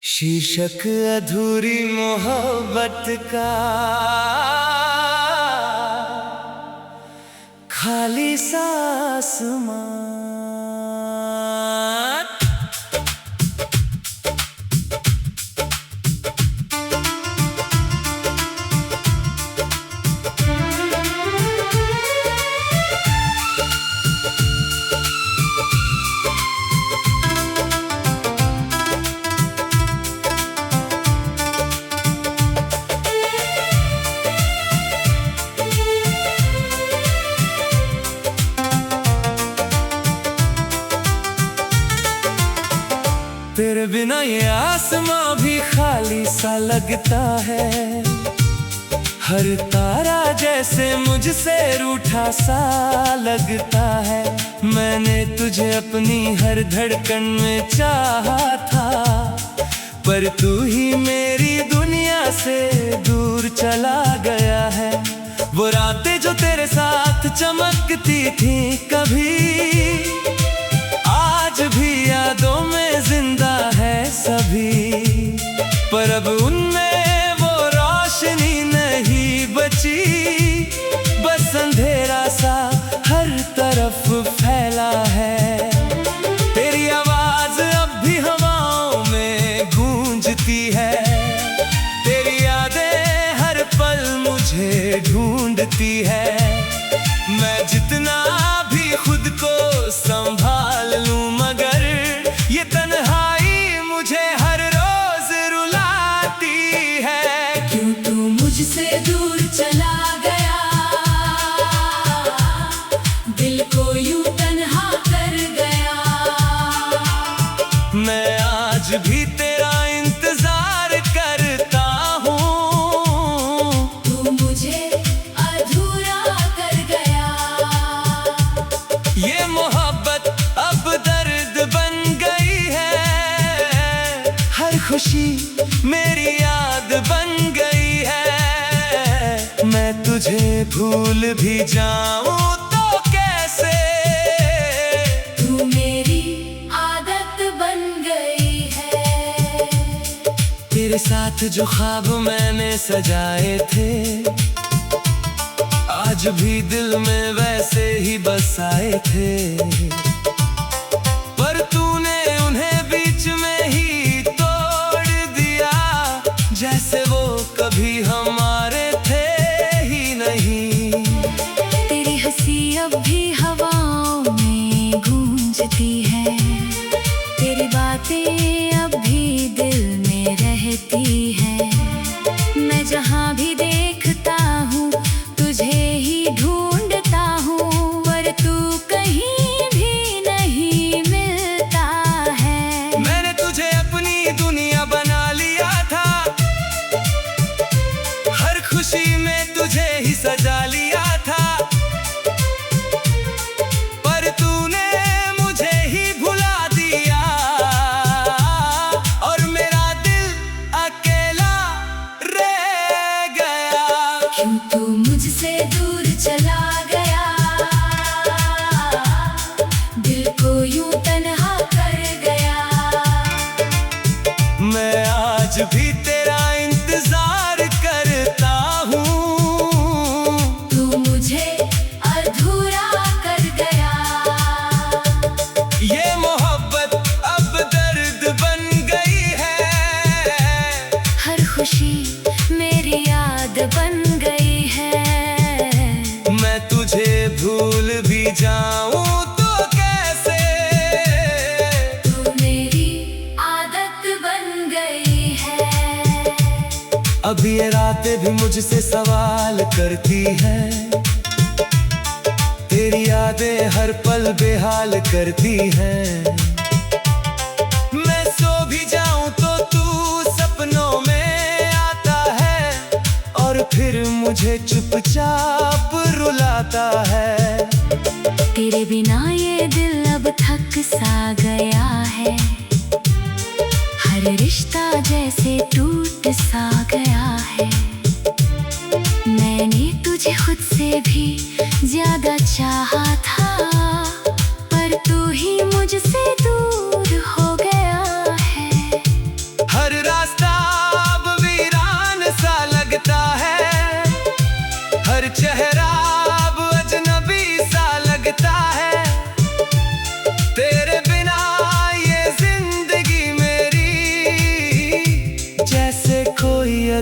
शीर्षक अधूरी मोहब्बत का, खाली सा आसमान। तेरे बिना ये आसमां भी खाली सा लगता है। हर तारा जैसे मुझसे रूठा सा लगता है। मैंने तुझे अपनी हर धड़कन में चाहा था, पर तू ही मेरी दुनिया से दूर चला गया है। वो रातें जो तेरे साथ चमकती थी कभी, आज भी यादों में जिंदा है सभी। पर अब उनमें वो रोशनी नहीं बची, बस अंधेरा सा हर तरफ फैला है। तेरी आवाज अब भी हवाओं में गूंजती है। तेरी यादें हर पल मुझे ढूंढती है। मैं जितना भी खुद को संभाल लूं, मगर ये तन्हाई मुझे हर रोज रुलाती है। क्यों तू मुझसे दूर चला गया, दिल को यूं तन्हा कर गया। मैं आज भी तेरा इंतजार करता हूँ, तू मुझे अधूरा कर गया। ये मोहब्बत अब दर्द बन गई है। हर खुशी मेरी याद बन गई है। मैं तुझे भूल भी जाऊं तो कैसे, तू मेरी आदत बन गई है। तेरे साथ जो ख्वाब मैंने सजाए थे, आज भी दिल में वैसे ही बसाए थे। पर तूने उन्हें बीच में ही तोड़ दिया, जैसे वो कभी हमारे थे ही नहीं। तेरी हंसी अब भी हवाओं में गूंजती है। तेरी बातें अब भी दिल में रहती है। मैं जहाँ भी देखता हूँ तुझे ही ढूंढता हूँ, पर तू कहीं भी नहीं मिलता है। मैंने तुझे अपनी दुनिया बना लिया था, हर खुशी में तुझे ही सजा लिया था। पर तूने मुझे ही भुला दिया, और मेरा दिल अकेला रह गया। क्यों तू मुझसे दूर चला गया, दिल को यूं तन्हा कर गया। मैं आज भी तेरा इंतजार करता हूँ, तू मुझे अधूरा कर गया। ये मोहब्बत अब दर्द बन गई है। हर खुशी मेरी याद बन गई है। मैं तुझे भूल भी जाऊं तो कैसे, तू मेरी आदत बन गई है। अब ये रातें भी मुझसे सवाल करती है। तेरी यादें हर पल बेहाल करती हैं। मैं सो भी जाऊं तो तू सपनों में आता है, और फिर मुझे चुपचाप रुलाता है। तेरे बिना ये दिल अब थक सा गया है। हर रिश्ता जैसे टूट सा गया है। मैंने तुझे खुद से भी ज्यादा चाहा था, पर तू ही मुझसे दूर हो गया है। हर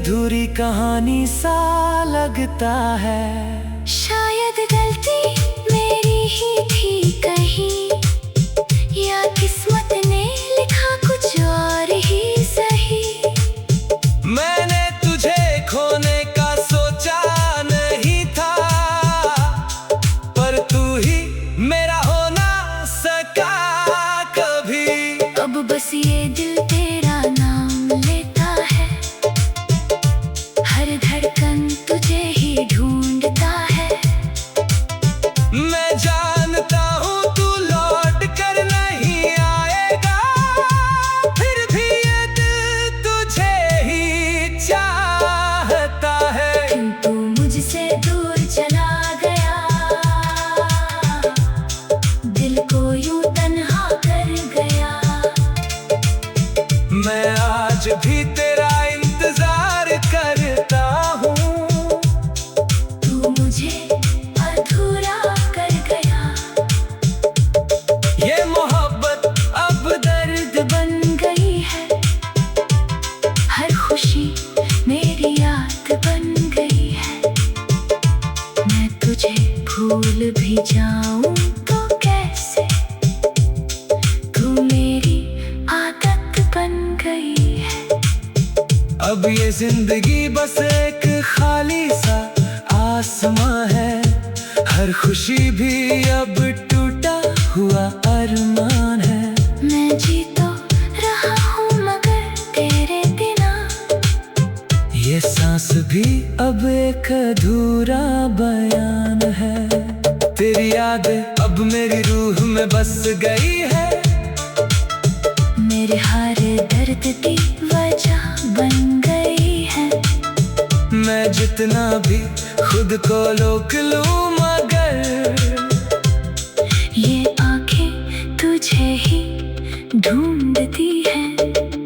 अधूरी कहानी सा लगता है। शायद गलती मेरी ही थी कहीं, या किस्मत ने लिखा कुछ और ही सही। मैंने तुझे खोने का सोचा नहीं था, पर तू ही मेरा हो ना सका कभी। अब बस ये दिल तेरा नाम लेता है, हर धड़कन तुझे ही ढूंढता है। मैं जानता हूँ तू लौट कर नहीं आएगा, फिर भी ये दिल तुझे ही चाहता है। क्यों तू मुझसे दूर चला गया, दिल को यूं तन्हा कर गया। मैं आज भी तेरा इंतजार करता हूँ, तू मुझे अधूरा कर गया। ये मोहब्बत अब दर्द बन गई है, हर खुशी मेरी याद बन गई है। मैं तुझे भूल भी जाऊं तो कैसे, तू मेरी आदत बन गई है। अब ये जिंदगी बस एक खाली सा आसमां है, हर खुशी भी अब टूटा हुआ अरमान है। मैं जी तो रहा हूँ मगर तेरे बिना, ये सांस भी अब एक अधूरा बयान है। तेरी याद अब मेरी रूह में बस गई है, मेरे हर दर्द की वजह बन गई है। मैं जितना भी खुद को रोक लूं मगर ये आंखें तुझे ही ढूंढती हैं।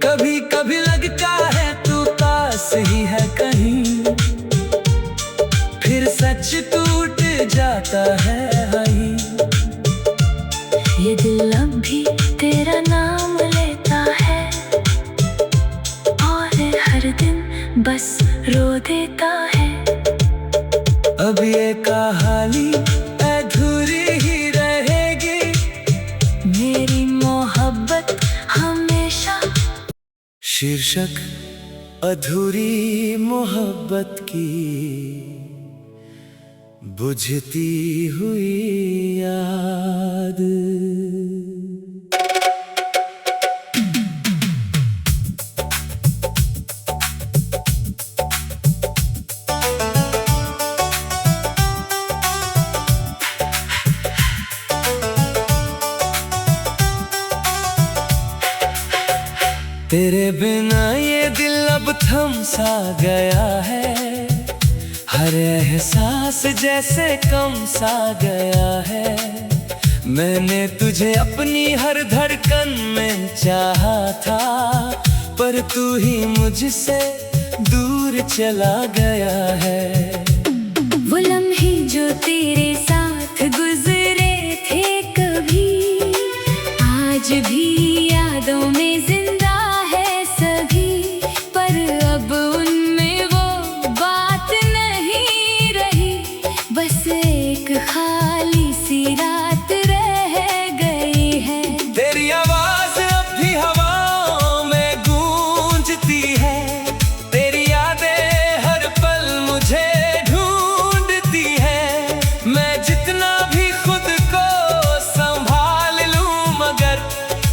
कभी कभी लगता है तू पास ही है कहीं, फिर सच टूट जाता है वहीं। ये दिल अब भी तेरा नाम लेता है, और हर दिन बस रो देता है। अब ये कहानी अधूरी ही रहेगी, मेरी मोहब्बत हमेशा। शीर्षक अधूरी मोहब्बत की बुझती हुई याद। तेरे बिना ये दिल अब थम सा गया है, हर एहसास जैसे कम सा गया है। मैंने तुझे अपनी हर धड़कन में चाहा था, पर तू ही मुझसे दूर चला गया है। वो लम्हे जो तेरे साथ गुजरे थे कभी, आज भी यादों में जिंदा है सभी। पर अब उनमें वो बात नहीं रही, बस एक खाली सी रात रह गई है। तेरी आवाज अब भी हवाओं में गूंजती है, तेरी यादें हर पल मुझे ढूंढती है। मैं जितना भी खुद को संभाल लूं मगर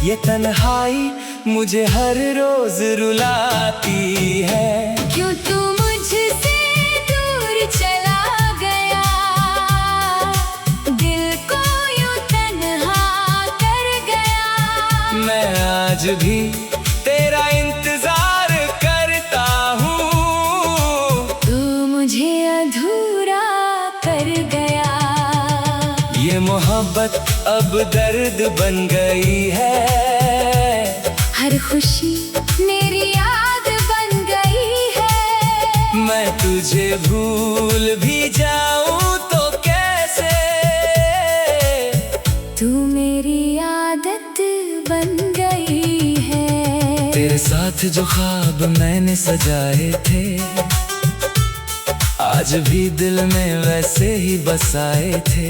ये तन्हाई मुझे हर रोज रुलाती है। क्यों तू मुझसे दूर चला गया, दिल को यूं तन्हा कर गया। मैं आज भी तेरा इंतजार करता हूँ, तू मुझे अधूरा कर गया। ये मोहब्बत अब दर्द बन गई है, हर खुशी मेरी याद बन गई है। मैं तुझे भूल भी जाऊं तो कैसे, तू मेरी आदत बन गई है। तेरे साथ जो ख्वाब मैंने सजाए थे, आज भी दिल में वैसे ही बसाए थे।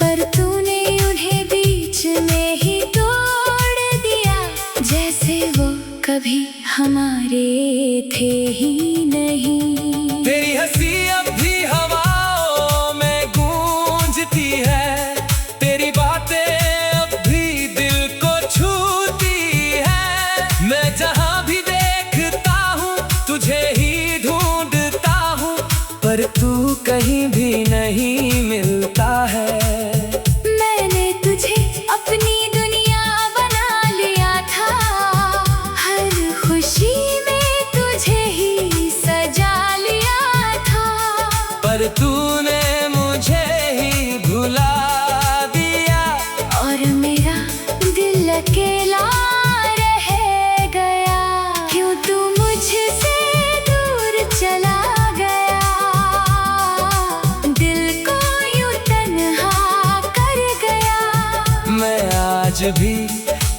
पर तूने उन्हें बीच में ही तोड़ दिया, जैसे वो कभी हमारे थे ही नहीं। तेरी हंसी अब भी हवाओं में गूंजती है, तेरी बातें अब भी दिल को छूती है। मैं जहां भी देखता हूँ तुझे ही ढूंढता हूँ, पर तू कहीं भी नहीं मिलता है। मैंने तुझे अपनी दुनिया बना लिया था, हर खुशी में तुझे ही सजा लिया था। पर तूने मुझे ही भुला दिया, और मेरा दिल अकेला रह गया। क्यों तू मुझसे दूर चला गया, दिल को यूं तन्हा कर गया। मैं आज भी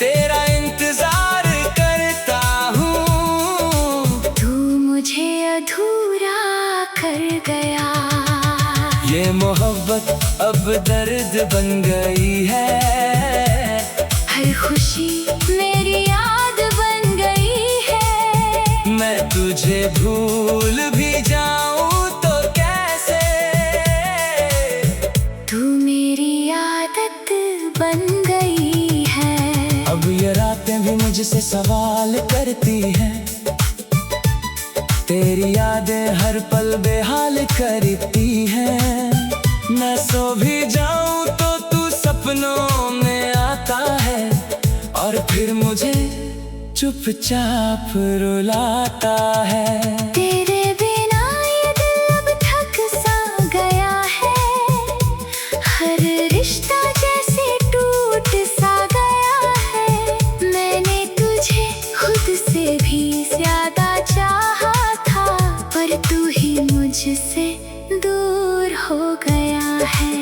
तेरा इंतजार करता हूँ, तू मुझे अधूरा कर गया। ये मोहब्बत अब दर्द बन गई है, हर खुशी मेरी याद बन गई है। मैं तुझे भूल भी जाऊं तो कैसे, तू मेरी आदत बन गई है। अब ये रातें भी मुझसे सवाल करती हैं, तेरी यादें हर पल बेहाल करती हैं। मैं सो भी जाऊं तो तू सपनों में आता है, और फिर मुझे चुपचाप रुलाता है। तेरे बिना ये दिल अब थक सा गया है, हर रिश्ता जैसे टूट सा गया है। मैंने तुझे खुद से भी ज्यादा चाहा था, पर तू ही मुझसे दूर हो गया है।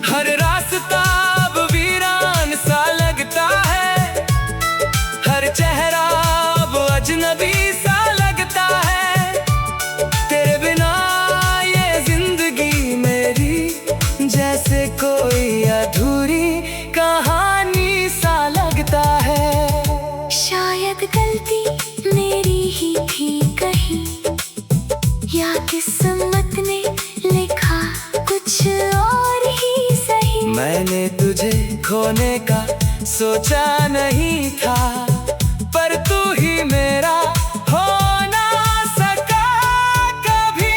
हर रास्ता अब वीरान सा लगता है, हर चेहरा अब अजनबी सा लगता है। तेरे बिना ये जिंदगी मेरी जैसे कोई अधूरी कहानी सा लगता है। शायद गलती मेरी ही थी कहीं, या किस्मत ने लिखा कुछ और ही सही। मैंने तुझे खोने का सोचा नहीं था, पर तू ही मेरा हो ना सका कभी।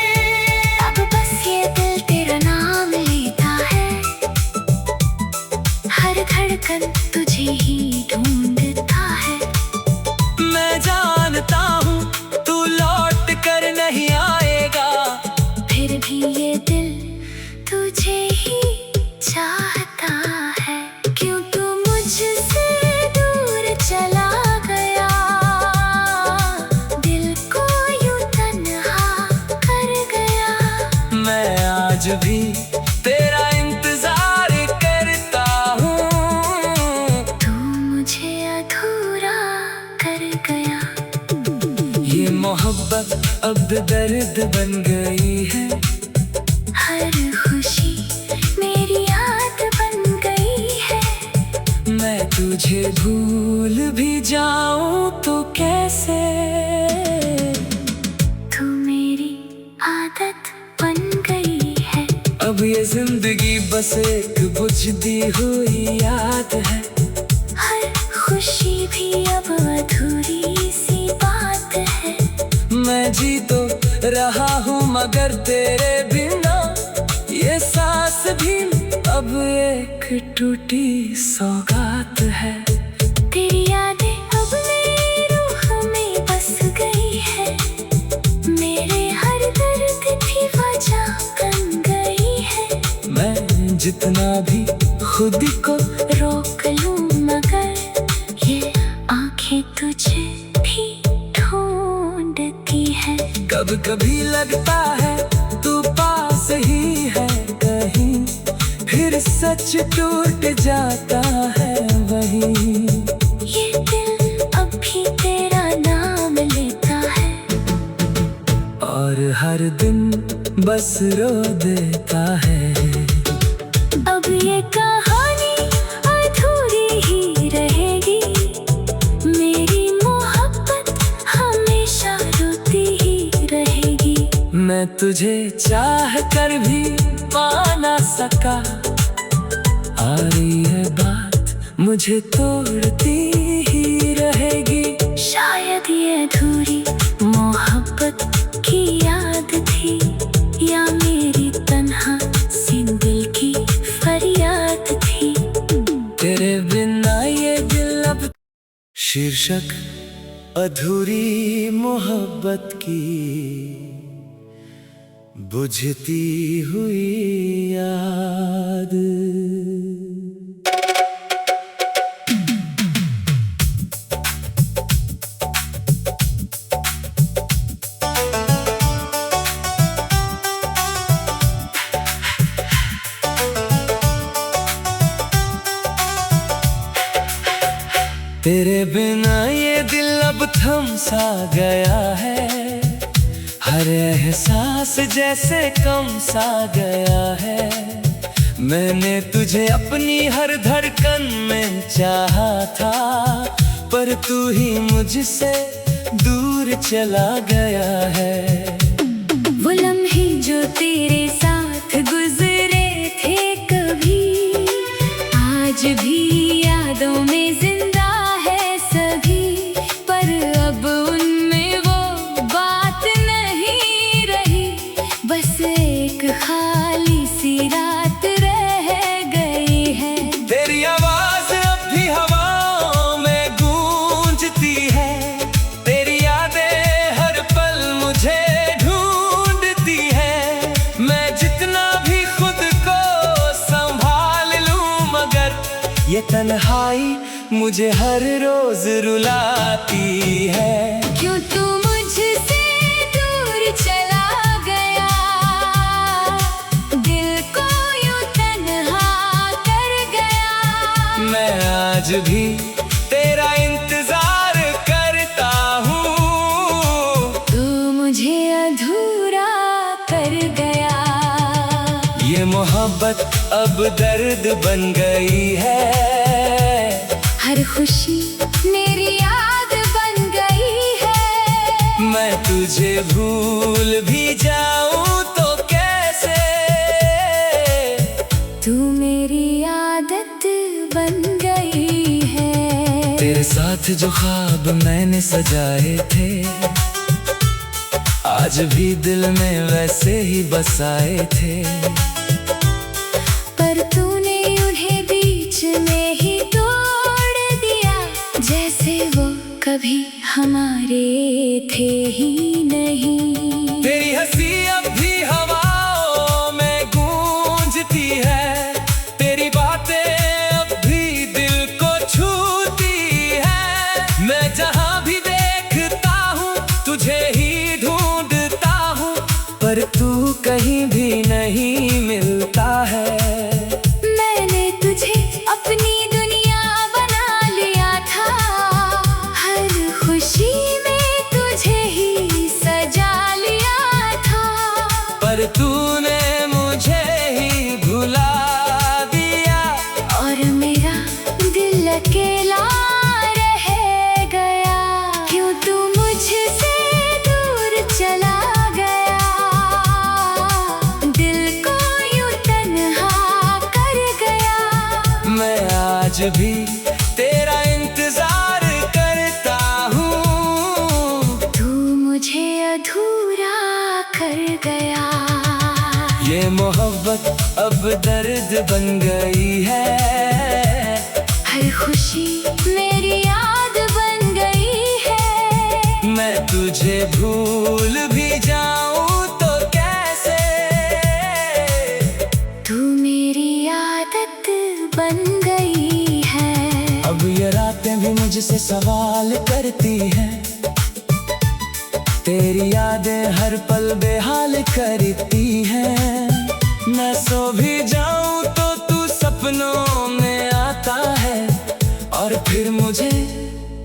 अब बस ये दिल तेरा नाम लेता है, हर धड़कन तुझे ही ढूंढता है। मैं जानता हूँ तू लौट कर नहीं आएगा, फिर भी ये दिल तुझे ही चाहता है। क्यों तू मुझसे दूर चला गया, दिल को यूं तन्हा कर गया। मैं आज भी तेरा इंतजार करता हूँ, तू मुझे अधूरा कर गया। ये मोहब्बत अब दर्द बन गई है, हर खुशी मेरी याद बन गई है। मैं तुझे भूल भी जाऊं तो कैसे, तू मेरी आदत बन गई है। अब ये जिंदगी बस एक बुझती हुई याद है। हर खुशी भी अब अधूरी सी बात है। मैं जी तो रहा हूँ मगर तेरे बिना, ये सांस भी अब एक टूटी सौगात है। तेरी यादें अब मेरी रूह में बस गई है, मेरे हर दर्द की वजह बन गई है। मैं जितना भी खुद को रोक लूं मगर ये आंखें तुझे भी ढूंढती है। कब कभी लगता है तू पास ही है कहीं, फिर सच टूट जाता है वहीं। ये बस रो देता है। अब ये कहानी अधूरी ही रहेगी, मेरी मोहब्बत हमेशा रोती ही रहेगी। मैं तुझे चाह कर भी पा ना सका, आ रही है बात मुझे तोड़ती ही रहेगी। शायद ये अधूरी मोहब्बत की याद थी, या मेरी तन्हा सी दिल की फरियाद थी। तेरे बिना ये दिल अब। शीर्षक अधूरी मोहब्बत की बुझती हुई याद। तेरे बिना ये दिल अब थम सा गया है, हर एहसास जैसे कम सा गया है। मैंने तुझे अपनी हर धड़कन में चाहा था, पर तू ही मुझसे दूर चला गया है। वो लम्हे जो तेरे साथ गुजरे थे कभी, आज भी यादों में जिंदा है सभी। पर अब उनमें वो बात नहीं रही, बस एक खाली सी रात रह गई है। तेरी आवाज अब भी हवाओं में गूंजती है, तेरी यादें हर पल मुझे ढूंढती है। मैं जितना भी खुद को संभाल लूं, मगर ये तन्हाई मुझे हर रोज रुलाती है। क्यों तू मुझसे दूर चला गया, दिल को यूं तन्हा कर गया। मैं आज भी तेरा इंतजार करता हूँ, तू मुझे अधूरा कर गया। ये मोहब्बत अब दर्द बन गई है, हर खुशी मेरी याद बन गई है। मैं तुझे भूल भी जाऊं तो कैसे, तू मेरी आदत बन गई है। तेरे साथ जो ख्वाब मैंने सजाए थे, आज भी दिल में वैसे ही बसाए थे। पर तूने उन्हें बीच में ही तोड़ दिया, जैसे वो कभी हमारे थे ही नहीं। तेरी हंसी अब भी हवाओं में गूंजती है, तेरी बातें अब भी दिल को छूती है। मैं जहां भी देखता हूँ तुझे ही ढूंढता हूँ, पर तू कहीं भी नहीं मिलता है। मैंने तुझे अपनी दुनिया बना लिया था, हर खुशी में तुझे ही सजा लिया था। पर तूने मुझे ही भुला दिया, और मेरा दिल अकेला रह गया। क्यों तू मुझसे दूर चला गया, दिल को यूं तन्हा कर गया। मैं आज भी तेरा इंतजार करता हूँ, तू मुझे अधूरा कर गया। ये मोहब्बत अब दर्द बन गई है, हर खुशी मेरी याद बन गई है। मैं तुझे भूल भी जाऊं तो कैसे, तू मेरी आदत बन गई है। अब ये रातें भी मुझसे सवाल करती हैं, तेरी यादें हर पल बेहाल करती हैं। मैं सो भी जाऊं तो तू सपनों में आता है, और फिर मुझे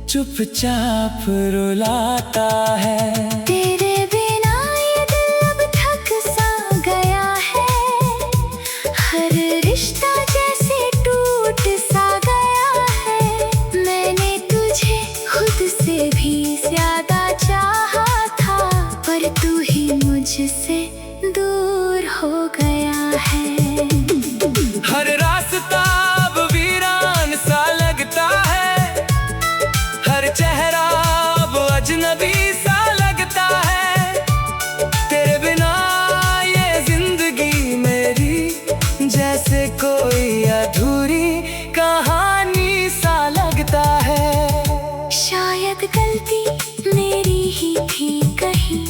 चुपचाप रुलाता है। तेरे बिना ये दिल अब थक सा गया शायद गलती मेरी ही थी कहीं,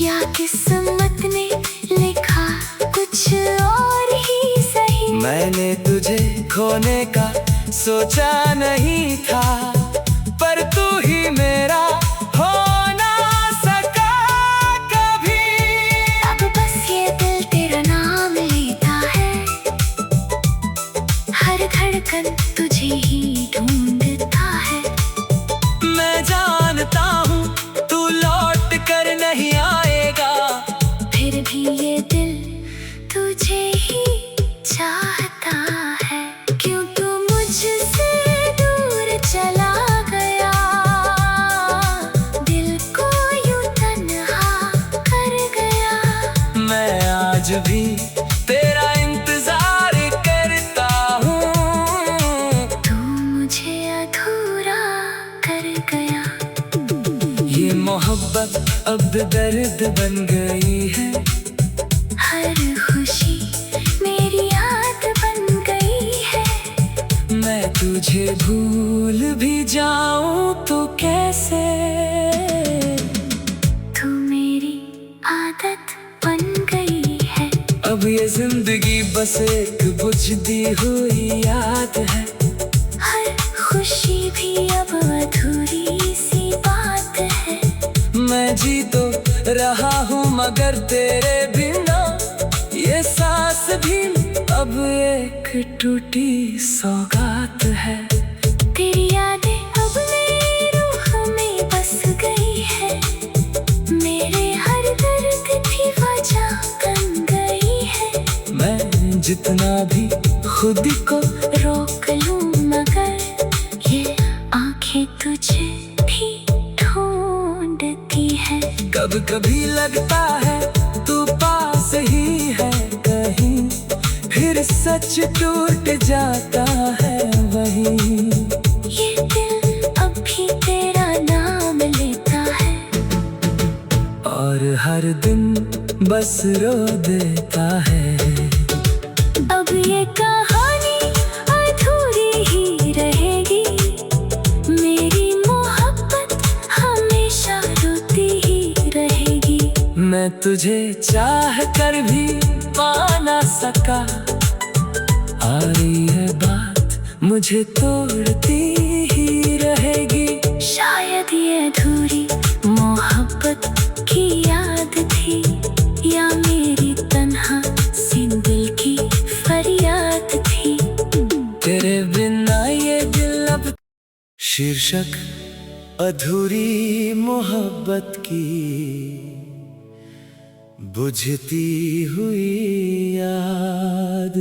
या किस्मत ने लिखा कुछ और ही सही। मैंने तुझे खोने का सोचा नहीं था, पर तू ही मेरा हो ना सका कभी। अब बस ये दिल तेरा नाम लेता है, हर धड़कन तुझे ही ढूंढता है। मैं जानता हूँ तू लौट कर नहीं आएगा, फिर भी ये दिल तुझे ही चाहता है। क्यों तू मुझसे दूर चला गया, दिल को यूं तन्हा कर गया। मैं आज भी तेरा इंतजार करता हूँ, तू मुझे अधूरा कर गया। ये मोहब्बत अब दर्द बन गई है, हर खुशी मेरी याद बन गई है। मैं तुझे भूल भी जाऊं तो कैसे। तू मेरी आदत बन गई है। अब ये जिंदगी बस एक बुझती हुई याद है, हर खुशी भी अब अधूरी सी बात है। मैं जी तो रहा हूँ मगर तेरे बिना, ये सांस भी अब एक टूटी सौगात है। तेरी यादें अब मेरी रूह में बस गई है, मेरे हर दर्द की वजह बन गई है। मैं जितना भी खुद को रोक लूं मगर ये आंखें तुझे भी ढूंढती है। कब कभी लगता है तू पास ही है कहीं, फिर सच टूट जाता है वहीं। ये दिल अब भी तेरा नाम लेता है, और हर दिन बस रो देता है। अब ये कहानी अधूरी ही रहेगी, मेरी मोहब्बत हमेशा रोती ही रहेगी। मैं तुझे चाह कर भी पा ना सका, आ रही है बात मुझे तोड़ती ही रहेगी। शायद ये अधूरी मोहब्बत की याद थी, या मेरी तन्हा सी दिल की फरियाद थी। तेरे बिना ये दिल अब। शीर्षक अधूरी मोहब्बत की बुझती हुई याद।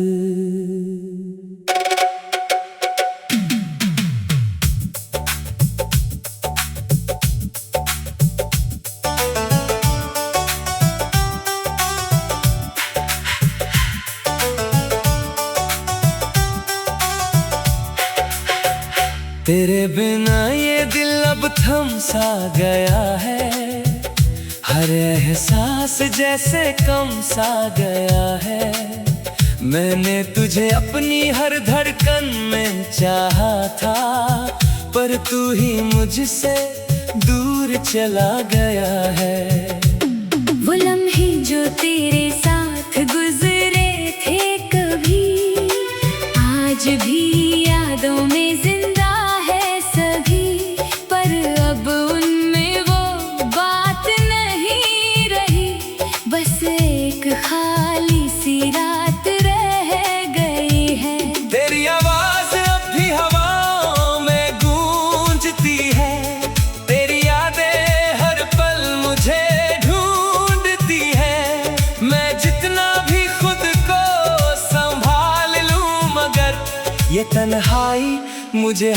तेरे बिना ये दिल अब थम सा गया है, हर एहसास जैसे कम सा गया है। मैंने तुझे अपनी हर धड़कन में चाहा था, पर तू ही मुझसे दूर चला गया है। वो लम्हे जो तेरे साथ गुजरे थे कभी, आज भी यादों में जिंदा है सभी। पर अब उनमें वो बात नहीं रही, बस एक खाली सी रात रह गई है। तेरी आवाज अब भी हवाओं में गूंजती है, तेरी यादें हर पल मुझे ढूंढती है। मैं जितना भी खुद को संभाल लूं मगर ये तन्हाई मुझे